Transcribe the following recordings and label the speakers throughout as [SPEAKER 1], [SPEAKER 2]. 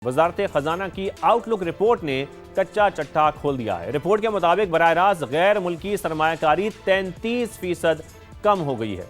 [SPEAKER 1] وزارت خزانہ کی آؤٹ لک رپورٹ نے کچا چٹھا کھول دیا ہے۔ رپورٹ کے مطابق براہ راست غیر ملکی سرمایہ کاری 33% کم ہو گئی ہے۔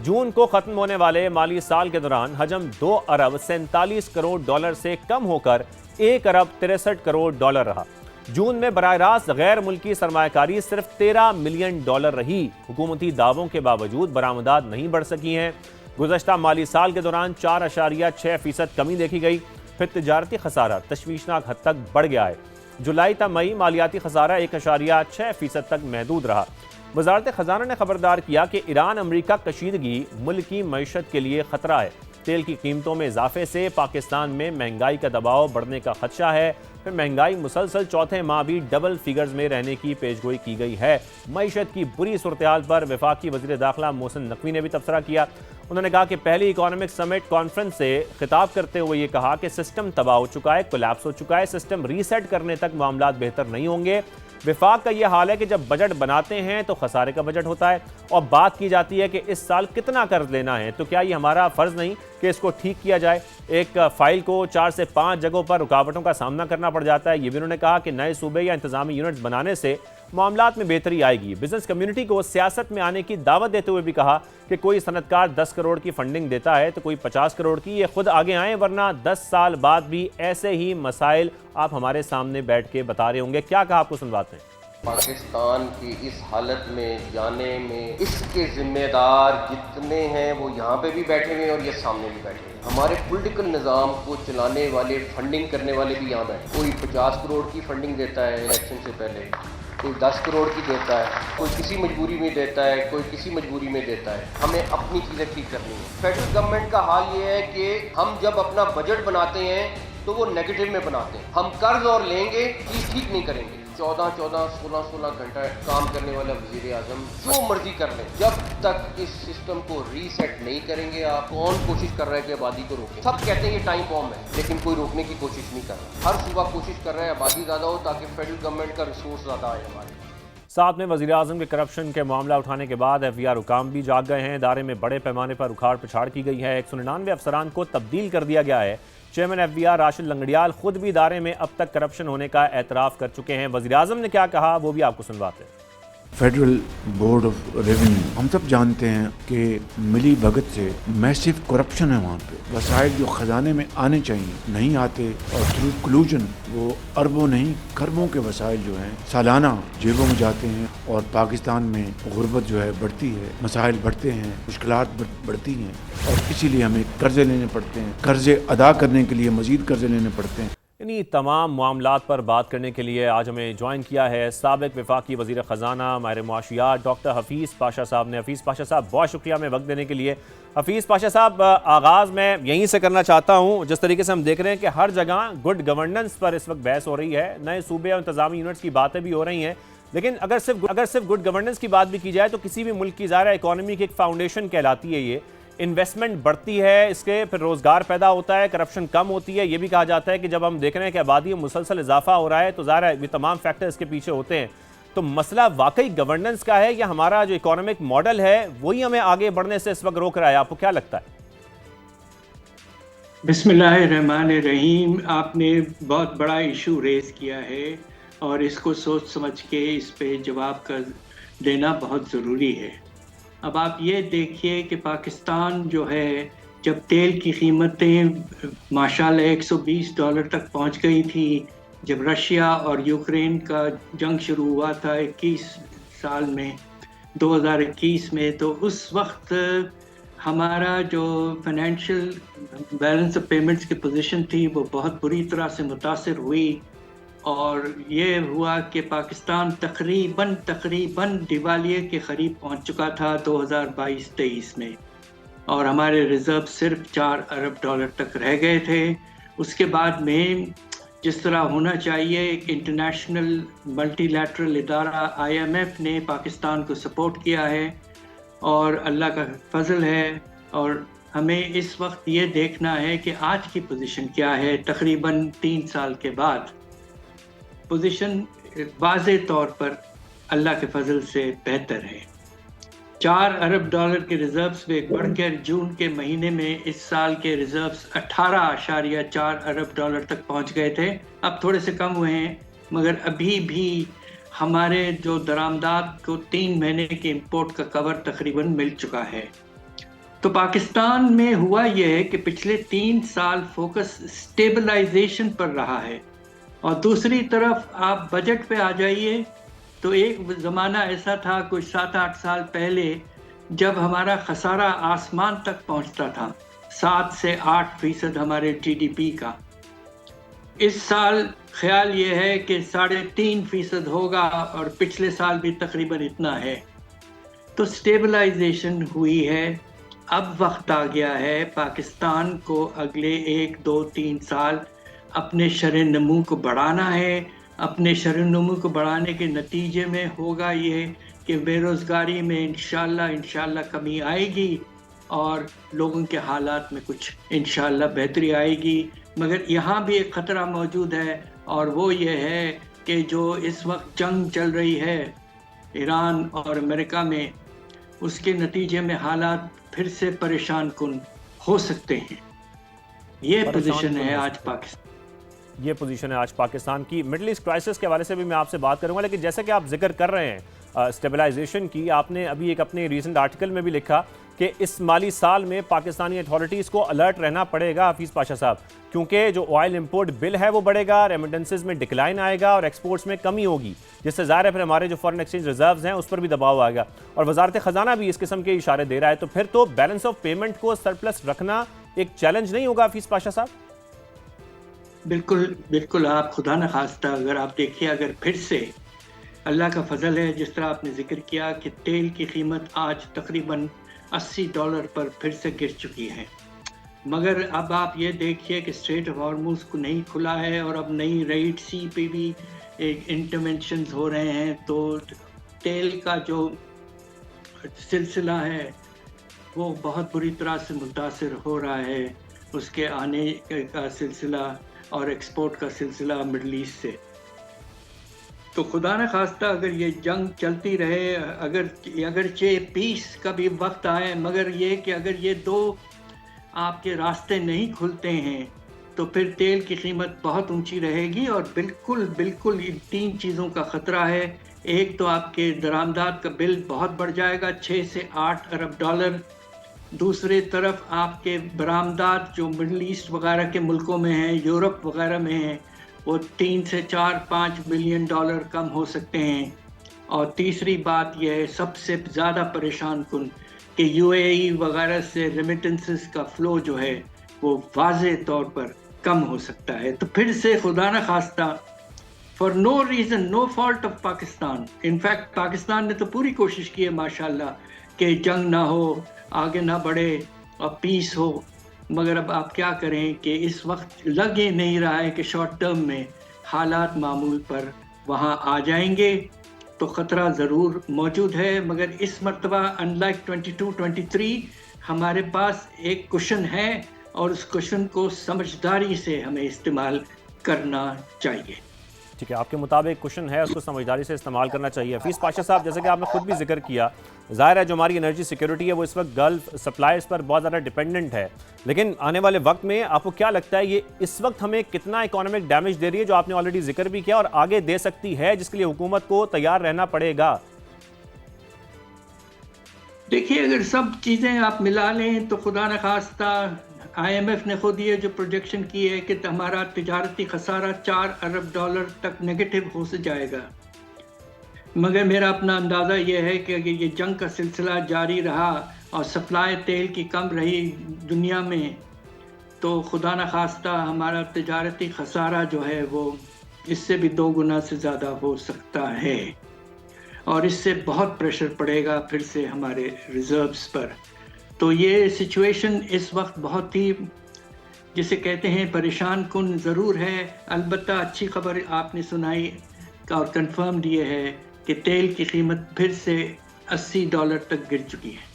[SPEAKER 1] جون کو ختم ہونے والے مالی سال کے دوران حجم 2 ارب 47 کروڑ ڈالر سے کم ہو کر 1 ارب 63 کروڑ ڈالر رہا۔ جون میں براہ راست غیر ملکی سرمایہ کاری صرف 13 ملین ڈالر رہی۔ حکومتی دعووں کے باوجود برآمدات نہیں بڑھ سکی ہیں۔ گزشتہ مالی سال کے دوران 4.6% کمی دیکھی گئی۔ پھر تجارتی خسارہ تشویشناک حد تک بڑھ گیا ہے۔ جولائی تا مئی مالیاتی خسارہ 1.6% تک محدود رہا۔ وزارت خزانہ نے خبردار کیا کہ ایران امریکہ کشیدگی ملکی معیشت کے لیے خطرہ ہے۔ تیل کی قیمتوں میں اضافے سے پاکستان میں مہنگائی کا دباؤ بڑھنے کا خدشہ ہے۔ پھر مہنگائی مسلسل چوتھے ماہ بھی ڈبل فیگرز میں رہنے کی پیشگوئی کی گئی ہے۔ معیشت کی بری صورتحال پر وفاقی وزیر داخلہ محسن نقوی نے بھی تبصرہ کیا۔ انہوں نے کہا کہ پہلی اکانومک سمٹ کانفرنس سے خطاب کرتے ہوئے یہ کہا کہ سسٹم تباہ ہو چکا ہے، کولیپس ہو چکا ہے، سسٹم ریسیٹ کرنے تک معاملات بہتر نہیں ہوں گے۔ وفاق کا یہ حال ہے کہ جب بجٹ بناتے ہیں تو خسارے کا بجٹ ہوتا ہے اور بات کی جاتی ہے کہ اس سال کتنا قرض لینا ہے، تو کیا یہ ہمارا فرض نہیں کہ اس کو ٹھیک کیا جائے؟ ایک فائل کو 4 سے 5 جگہوں پر رکاوٹوں کا سامنا کرنا پڑ جاتا ہے۔ یہ بھی انہوں نے کہا کہ نئے صوبے یا انتظامی یونٹس بنانے سے معاملات میں بہتری آئے گی۔ بزنس کمیونٹی کو سیاست میں آنے کی دعوت دیتے ہوئے بھی کہا کہ کوئی صنعت کار 10 کروڑ کی فنڈنگ دیتا ہے تو کوئی 50 کروڑ کی، یہ خود آگے آئیں ورنہ 10 سال بعد بھی ایسے ہی مسائل آپ ہمارے سامنے بیٹھ کے بتا رہے ہوں گے۔ کیا کہا آپ کو سنواتے ہیں۔
[SPEAKER 2] پاکستان کی اس حالت میں جانے میں اس کے ذمہ دار جتنے ہیں وہ یہاں پہ بھی بیٹھے ہوئے ہیں اور یہ سامنے بھی بیٹھے ہوئے ہیں۔ ہمارے پولیٹیکل نظام کو چلانے والے، فنڈنگ کرنے والے بھی یہاں بیٹھے، کوئی 50 کروڑ کی فنڈنگ دیتا ہے الیکشن سے پہلے، کوئی 10 کروڑ کی دیتا ہے، کوئی کسی مجبوری میں دیتا ہے، کوئی کسی مجبوری میں دیتا ہے۔ ہمیں اپنی چیزیں ٹھیک کرنی ہے۔ فیڈرل گورنمنٹ کا حال یہ ہے کہ ہم جب اپنا بجٹ بناتے ہیں تو وہ نیگیٹو میں بناتے ہیں۔ ہم قرض اور لیں گے، چیز ٹھیک نہیں کریں گے۔ 14 16 گھنٹہ کام کرنے والا وزیر اعظم جو مرضی کر لیں، جب تک اس سسٹم کو ریسیٹ نہیں کریں گے، آپ کون کوشش کر رہے ہیں کہ آبادی کو روکیں؟ سب کہتے ہیں یہ ٹائم بام ہے، لیکن کوئی روکنے کی کوشش نہیں کر رہا۔ ہر صوبہ کوشش کر رہا ہے آبادی زیادہ ہو تاکہ فیڈرل گورنمنٹ کا ریسورس زیادہ آئے ہمارے۔
[SPEAKER 1] ساتھ میں وزیر اعظم کے کرپشن کے معاملہ اٹھانے کے بعد ایف بی آر حکام بھی جاگ گئے ہیں۔ ادارے میں بڑے پیمانے پر اکھاڑ پچھاڑ کی گئی ہے۔ 199 افسران کو تبدیل کر دیا گیا ہے۔ Chairman F B R Rashid Langrial خود بھی ادارے میں اب تک کرپشن ہونے کا اعتراف کر چکے ہیں۔ وزیر اعظم نے کیا کہا وہ بھی آپ کو سنواتے ہیں۔
[SPEAKER 3] فیڈرل بورڈ آف ریونیو، ہم سب جانتے ہیں کہ ملی بھگت سے میسو کرپشن ہے وہاں پہ۔ وسائل جو خزانے میں آنے چاہیے نہیں آتے، اور تھرو کلوژن وہ اربوں نہیں کھربوں کے وسائل جو ہیں سالانہ جیبوں میں جاتے ہیں، اور پاکستان میں غربت جو ہے بڑھتی ہے، مسائل بڑھتے ہیں، مشکلات بڑھتی ہیں، اور اسی لیے ہمیں قرضے لینے پڑتے ہیں۔ قرضے ادا کرنے کے لیے مزید قرضے لینے پڑتے ہیں۔
[SPEAKER 1] انہی تمام معاملات پر بات کرنے کے لیے آج ہمیں جوائن کیا ہے سابق وفاقی وزیر خزانہ ماہر معاشیات ڈاکٹر حفیظ پاشا صاحب نے۔ حفیظ پاشا صاحب بہت شکریہ ہمیں وقت دینے کے لیے۔ حفیظ پاشا صاحب، آغاز میں یہیں سے کرنا چاہتا ہوں۔ جس طریقے سے ہم دیکھ رہے ہیں کہ ہر جگہ گڈ گورننس پر اس وقت بحث ہو رہی ہے، نئے صوبے اور انتظامی یونٹس کی باتیں بھی ہو رہی ہیں، لیکن اگر صرف گڈ گورننس کی بات بھی کی جائے تو کسی بھی ملک کی ظاہر اکانومی کی ایک فاؤنڈیشن کہلاتی ہے یہ۔ انویسٹمنٹ بڑھتی ہے، اس کے پھر روزگار پیدا ہوتا ہے، کرپشن کم ہوتی ہے۔ یہ بھی کہا جاتا ہے کہ جب ہم دیکھ رہے ہیں کہ آبادی میں مسلسل اضافہ ہو رہا ہے تو ظاہر ہے یہ تمام فیکٹر اس کے پیچھے ہوتے ہیں۔ تو مسئلہ واقعی گورننس کا ہے یا ہمارا جو اکانومک ماڈل ہے وہی ہمیں آگے بڑھنے سے اس وقت روک رہا ہے؟ آپ کو کیا لگتا ہے؟
[SPEAKER 4] بسم اللہ الرحمن الرحیم۔ آپ نے بہت بڑا ایشو ریز کیا ہے اور اس کو سوچ سمجھ کے اس پہ جواب کر دینا بہت ضروری ہے۔ اب آپ یہ دیکھیے کہ پاکستان جو ہے جب تیل کی قیمتیں ماشاءاللہ $120 تک پہنچ گئی تھی، جب رشیا اور یوکرین کا جنگ شروع ہوا تھا 21 سال میں 2021 میں، تو اس وقت ہمارا جو فائنینشیل بیلنس آف پیمنٹس کی پوزیشن تھی وہ بہت بری طرح سے متاثر ہوئی، اور یہ ہوا کہ پاکستان تقریباً دیوالیے کے قریب پہنچ چکا تھا 2022-23 میں، اور ہمارے ریزرو صرف $4 ارب تک رہ گئے تھے۔ اس کے بعد میں جس طرح ہونا چاہیے، ایک انٹرنیشنل ملٹی لیٹرل ادارہ IMF نے پاکستان کو سپورٹ کیا ہے، اور اللہ کا فضل ہے، اور ہمیں اس وقت یہ دیکھنا ہے کہ آج کی پوزیشن کیا ہے۔ تقریباً 3 سال کے بعد پوزیشن واضح طور پر اللہ کے فضل سے بہتر ہے۔ 4 ارب ڈالر کے ریزروز میں بڑھ کر جون کے مہینے میں اس سال کے ریزروز 18.4 ارب ڈالر تک پہنچ گئے تھے. اب تھوڑے سے کم ہوئے ہیں، مگر ابھی بھی ہمارے جو درآمدات کو 3 مہینے کے امپورٹ کا کور تقریباً مل چکا ہے. تو پاکستان میں ہوا یہ ہے کہ پچھلے 3 سال فوکس اسٹیبلائزیشن پر رہا ہے، اور دوسری طرف آپ بجٹ پہ آ جائیے تو ایک زمانہ ایسا تھا کچھ 7-8 سال پہلے جب ہمارا خسارہ آسمان تک پہنچتا تھا، 7 سے 8% ہمارے جی ڈی پی کا. اس سال خیال یہ ہے کہ 3.5% ہوگا، اور پچھلے سال بھی تقریباً اتنا ہے. تو اسٹیبلائزیشن ہوئی ہے. اب وقت آ گیا ہے پاکستان کو اگلے 1, 2, 3 سال اپنے شرح نمو کو بڑھانا ہے. اپنے شرح نمو کو بڑھانے کے نتیجے میں ہوگا یہ کہ بے روزگاری میں انشاءاللہ کمی آئے گی، اور لوگوں کے حالات میں کچھ انشاءاللہ بہتری آئے گی. مگر یہاں بھی ایک خطرہ موجود ہے، اور وہ یہ ہے کہ جو اس وقت جنگ چل رہی ہے ایران اور امریکہ میں، اس کے نتیجے میں حالات پھر سے پریشان کن ہو سکتے ہیں. یہ پوزیشن ہے آج پاکستان.
[SPEAKER 1] یہ پوزیشن ہے آج پاکستان کی. مڈل ایسٹ کرائسس کے حوالے سے بھی میں آپ سے بات کروں گا، لیکن جیسے کہ آپ ذکر کر رہے ہیں اسٹیبلائزیشن کی، آپ نے ابھی ایک اپنے ریسنٹ آرٹیکل میں بھی لکھا کہ اس مالی سال میں پاکستانی اتھارٹیز کو الرٹ رہنا پڑے گا حفیظ پاشا صاحب، کیونکہ جو آئل امپورٹ بل ہے وہ بڑھے گا، ریمیٹنسز میں ڈکلائن آئے گا اور ایکسپورٹس میں کمی ہوگی، جس سے ظاہر ہے پھر ہمارے جو فارن ایکسچینج ریزروز ہیں اس پر بھی دباؤ آئے گا. اور وزارت خزانہ بھی اس قسم کے اشارے دے رہا ہے. تو پھر تو بیلنس آف پیمنٹ کو سرپلس رکھنا ایک چیلنج نہیں ہوگا حفیظ پاشا صاحب؟
[SPEAKER 4] بالکل آپ خدا نہ خواستہ اگر آپ دیکھیے، اگر پھر سے اللہ کا فضل ہے، جس طرح آپ نے ذکر کیا کہ تیل کی قیمت آج تقریباً $80 پر پھر سے گر چکی ہے، مگر اب آپ یہ دیکھیے کہ اسٹریٹ آف ہارموز کو نہیں کھلا ہے، اور اب نئی ریڈ سی پہ بھی انٹرونشنز ہو رہے ہیں. تو تیل کا جو سلسلہ ہے وہ بہت بری طرح سے متاثر ہو رہا ہے، اس کے آنے کا سلسلہ اور ایکسپورٹ کا سلسلہ مڈل ایسٹ سے. تو خدا نہ خواستہ اگر یہ جنگ چلتی رہے، اگرچہ پیس کا بھی وقت آئے، مگر یہ کہ اگر یہ 2 آپ کے راستے نہیں کھلتے ہیں تو پھر تیل کی قیمت بہت اونچی رہے گی. اور بالکل ان 3 چیزوں کا خطرہ ہے. ایک تو آپ کے درآمدات کا بل بہت بڑھ جائے گا، 6 سے 8 ارب ڈالر. دوسری طرف آپ کے برآمدات جو مڈل ایسٹ وغیرہ کے ملکوں میں ہیں، یورپ وغیرہ میں ہیں، وہ 3 سے 4-5 ملین ڈالر کم ہو سکتے ہیں. اور تیسری بات یہ ہے سب سے زیادہ پریشان کن کہ یو اے ای وغیرہ سے ریمیٹنسز کا فلو جو ہے وہ واضح طور پر کم ہو سکتا ہے. تو پھر سے خدا نہ خواستہ for no reason, no fault of Pakistan, in fact Pakistan نے تو پوری کوشش کی ہے ماشاءاللہ کہ جنگ نہ ہو، آگے نہ بڑھے اور پیس ہو، مگر اب آپ کیا کریں کہ اس وقت لگ ہی نہیں رہا ہے کہ شارٹ ٹرم میں حالات معمول پر وہاں آ جائیں گے. تو خطرہ ضرور موجود ہے، مگر اس مرتبہ ان لائک 22-23 ہمارے پاس ایک کشن ہے، اور اس کشن کو سمجھداری سے ہمیں استعمال کرنا چاہیے.
[SPEAKER 1] ٹھیک ہے، آپ کے مطابق کشن ہے، اس کو سمجھداری سے استعمال کرنا چاہیے. حفیظ پاشا صاحب، جیسے کہ آپ نے خود بھی ذکر کیا، ظاہر ہے جو ہماری انرجی سیکیورٹی ہے وہ اس وقت گلف سپلائرز پر بہت زیادہ ڈیپینڈنٹ ہے، لیکن آنے والے وقت میں آپ کو کیا لگتا ہے یہ اس وقت ہمیں کتنا اکانومک ڈیمیج دے رہی ہے، جو آپ نے آلریڈی ذکر بھی کیا، اور آگے دے سکتی ہے، جس کے لیے حکومت کو تیار رہنا پڑے گا؟
[SPEAKER 4] دیکھیے، اگر سب چیزیں آپ ملا لیں تو خدا نہ خواستہ آئی ایم ایف نے خود یہ جو پروجیکشن کی ہے کہ ہمارا تجارتی خسارہ 4 ارب ڈالر تک نیگیٹو ہو سے جائے گا. مگر میرا اپنا اندازہ یہ ہے کہ اگر یہ جنگ کا سلسلہ جاری رہا اور سپلائی تیل کی کم رہی دنیا میں، تو خدا نہ خواستہ ہمارا تجارتی خسارہ جو ہے وہ اس سے بھی 2 گنا سے زیادہ ہو سکتا ہے، اور اس سے بہت پریشر پڑے گا پھر سے ہمارے ریزروز پر. تو یہ سچویشن اس وقت بہت ہی جسے کہتے ہیں پریشان کن ضرور ہے. البتہ اچھی خبر آپ نے سنائی اور کنفرم یہ ہے کہ تیل کی قیمت پھر سے $80 تک گر چکی ہے.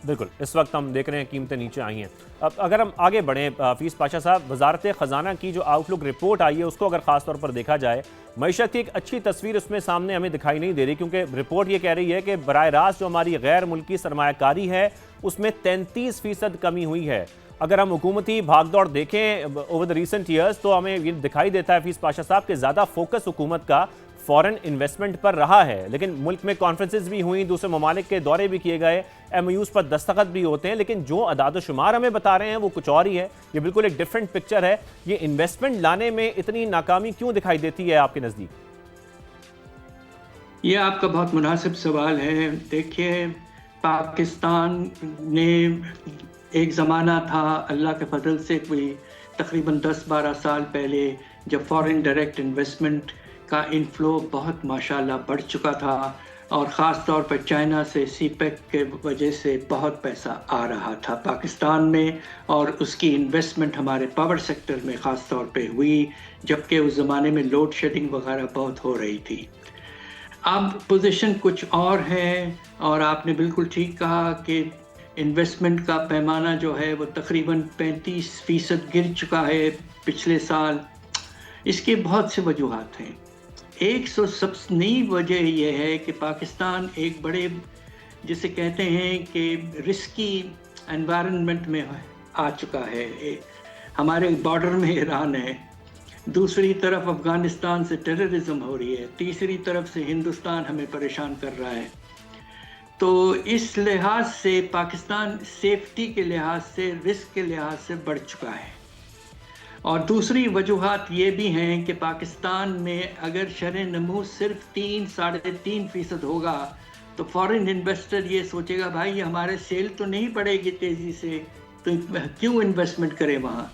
[SPEAKER 1] بالکل اس وقت ہم دیکھ رہے ہیں قیمتیں نیچے آئی ہیں. اب اگر ہم آگے بڑھیں حفیظ پاشا صاحب, وزارت خزانہ کی جو آؤٹ لک رپورٹ آئی ہے اس کو اگر خاص طور پر دیکھا جائے, معیشت کی ایک اچھی تصویر اس میں سامنے ہمیں دکھائی نہیں دے رہی, کیونکہ رپورٹ یہ کہہ رہی ہے کہ براہ راست جو ہماری غیر ملکی سرمایہ کاری ہے اس میں 33% کمی ہوئی ہے. اگر ہم حکومتی بھاگ دوڑ دیکھیں اوور دا ریسنٹ ایئرز تو ہمیں یہ دکھائی دیتا ہے حفیظ پاشا صاحب کہ زیادہ فوکس حکومت کا فورن انویسٹمنٹ پر رہا ہے, لیکن ملک میں کانفرنسز بھی ہوئیں, دوسرے ممالک کے دورے بھی کیے گئے, MOUs پر دستخط بھی ہوتے ہیں, لیکن جو اعداد و شمار ہمیں بتا رہے ہیں وہ کچھ اور ہی ہے. یہ بالکل ایک ڈیفرنٹ پکچر ہے. یہ انویسٹمنٹ لانے میں اتنی ناکامی کیوں دکھائی دیتی ہے آپ کے نزدیک؟
[SPEAKER 4] یہ آپ کا بہت مناسب سوال ہے. دیکھیے, پاکستان نے ایک زمانہ تھا اللہ کے فضل سے کوئی تقریباً 10-12 سال پہلے جب فورن ڈائریکٹ انویسٹمنٹ کا انفلو بہت ماشاءاللہ بڑھ چکا تھا, اور خاص طور پر چائنا سے سی پیک کے وجہ سے بہت پیسہ آ رہا تھا پاکستان میں, اور اس کی انویسٹمنٹ ہمارے پاور سیکٹر میں خاص طور پہ ہوئی, جبکہ اس زمانے میں لوڈ شیڈنگ وغیرہ بہت ہو رہی تھی. اب پوزیشن کچھ اور ہے, اور آپ نے بالکل ٹھیک کہا کہ انویسٹمنٹ کا پیمانہ جو ہے وہ تقریباً 35% گر چکا ہے پچھلے سال. اس کے بہت سے وجوہات ہیں. ایک سب سے نئی وجہ یہ ہے کہ پاکستان ایک بڑے جسے کہتے ہیں کہ رسکی انوائرنمنٹ میں آ چکا ہے. ہمارے بارڈر میں ایران ہے, دوسری طرف افغانستان سے ٹیررزم ہو رہی ہے, تیسری طرف سے ہندوستان ہمیں پریشان کر رہا ہے. تو اس لحاظ سے پاکستان سیفٹی کے لحاظ سے, رسک کے لحاظ سے بڑھ چکا ہے. اور دوسری وجوہات یہ بھی ہیں کہ پاکستان میں اگر شرح نمو صرف 3-3.5% ہوگا تو فارن انویسٹر یہ سوچے گا بھائی یہ ہمارے سیل تو نہیں پڑے گی تیزی سے, تو کیوں انویسٹمنٹ کرے وہاں.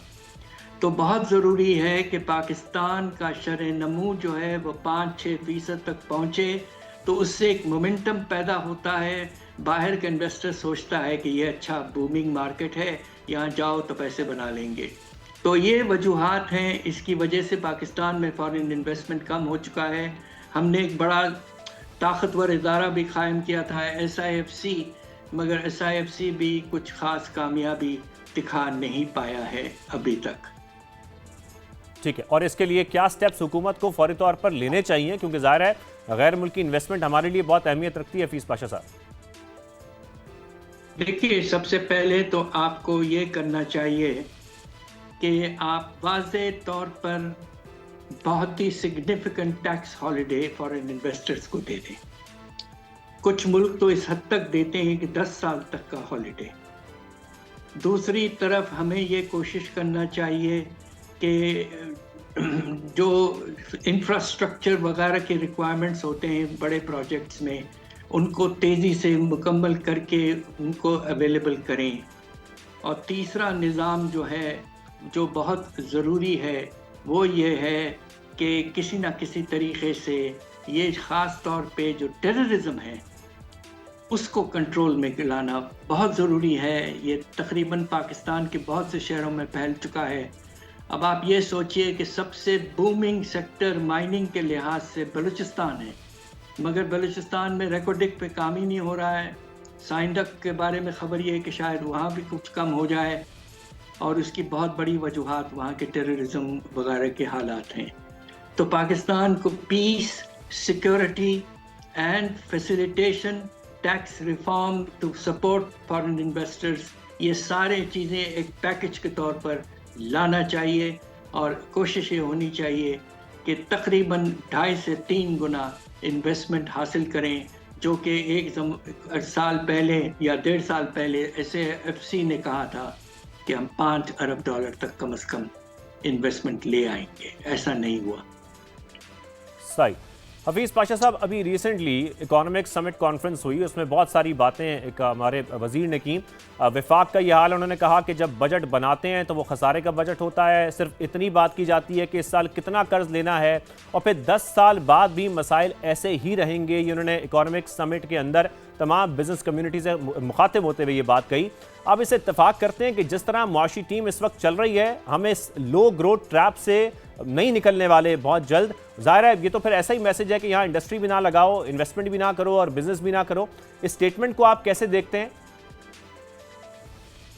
[SPEAKER 4] تو بہت ضروری ہے کہ پاکستان کا شرح نمو جو ہے وہ 5-6% تک پہنچے, تو اس سے ایک مومنٹم پیدا ہوتا ہے. باہر کا انویسٹر سوچتا ہے کہ یہ اچھا بومنگ مارکیٹ ہے, یہاں جاؤ تو پیسے بنا لیں گے. تو یہ وجوہات ہیں, اس کی وجہ سے پاکستان میں فارن انویسٹمنٹ کم ہو چکا ہے. ہم نے ایک بڑا طاقتور ادارہ بھی قائم کیا تھا SIFC, مگر SIFC بھی کچھ خاص کامیابی دکھا نہیں پایا ہے ابھی تک.
[SPEAKER 1] ٹھیک ہے, اور اس کے لیے کیا سٹیپس حکومت کو فوری طور پر لینے چاہیے, کیونکہ ظاہر ہے غیر ملکی انویسٹمنٹ ہمارے لیے بہت اہمیت رکھتی ہے حفیظ پاشا صاحب؟
[SPEAKER 4] دیکھیے, سب سے پہلے تو آپ کو یہ کرنا چاہیے کہ آپ واضح طور پر بہت ہی significant tax holiday foreign investors کو دے دیں. کچھ ملک تو اس حد تک دیتے ہیں کہ 10 سال تک کا ہالیڈے. دوسری طرف ہمیں یہ کوشش کرنا چاہیے کہ جو انفراسٹرکچر وغیرہ کے ریکوائرمنٹس ہوتے ہیں بڑے پروجیکٹس میں, ان کو تیزی سے مکمل کر کے ان کو اویلیبل کریں. اور تیسرا نظام جو ہے جو بہت ضروری ہے وہ یہ ہے کہ کسی نہ کسی طریقے سے یہ خاص طور پہ جو ٹیررزم ہے اس کو کنٹرول میں لانا بہت ضروری ہے. یہ تقریباً پاکستان کے بہت سے شہروں میں پھیل چکا ہے. اب آپ یہ سوچئے کہ سب سے بومنگ سیکٹر مائننگ کے لحاظ سے بلوچستان ہے, مگر بلوچستان میں ریکارڈک پہ کام ہی نہیں ہو رہا ہے. سائنڈک کے بارے میں خبر یہ ہے کہ شاید وہاں بھی کچھ کم ہو جائے, اور اس کی بہت بڑی وجوہات وہاں کے ٹیررزم وغیرہ کے حالات ہیں. تو پاکستان کو peace, security and facilitation, tax reform to support foreign investors, یہ سارے چیزیں ایک پیکج کے طور پر لانا چاہیے. اور کوشش یہ ہونی چاہیے کہ تقریباً 2.5 سے 3 گنا انویسٹمنٹ حاصل کریں, جو کہ ایک سال پہلے یا 1.5 سال پہلے SIFC نے کہا تھا کہ ہم $5 ارب تک کم از کم انویسٹمنٹ لے آئیں گے. ایسا نہیں ہوا.
[SPEAKER 1] صحیح. حفیظ پاشا صاحب, ابھی ریسنٹلی اکانومک سمٹ کانفرنس ہوئی, اس میں بہت ساری باتیں ایک ہمارے وزیر نے کی. وفاق کا یہ حال, انہوں نے کہا کہ جب بجٹ بناتے ہیں تو وہ خسارے کا بجٹ ہوتا ہے. صرف اتنی بات کی جاتی ہے کہ اس سال کتنا قرض لینا ہے, اور پھر 10 سال بعد بھی مسائل ایسے ہی رہیں گے. یہ انہوں نے اکانومک سمٹ کے اندر تمام بزنس کمیونٹی سے مخاطب ہوتے ہوئے یہ بات کہی. آپ اسے اتفاق کرتے ہیں کہ جس طرح معاشی ٹیم اس وقت چل رہی ہے, ہمیں اس لو گروتھ ٹریپ سے نہیں نکلنے والے بہت جلد. ظاہر ہے یہ تو پھر ایسا ہی میسج ہے کہ یہاں انڈسٹری بھی نہ لگاؤ, انویسٹمنٹ بھی نہ کرو اور بزنس بھی نہ کرو. اس سٹیٹمنٹ کو آپ کیسے دیکھتے ہیں؟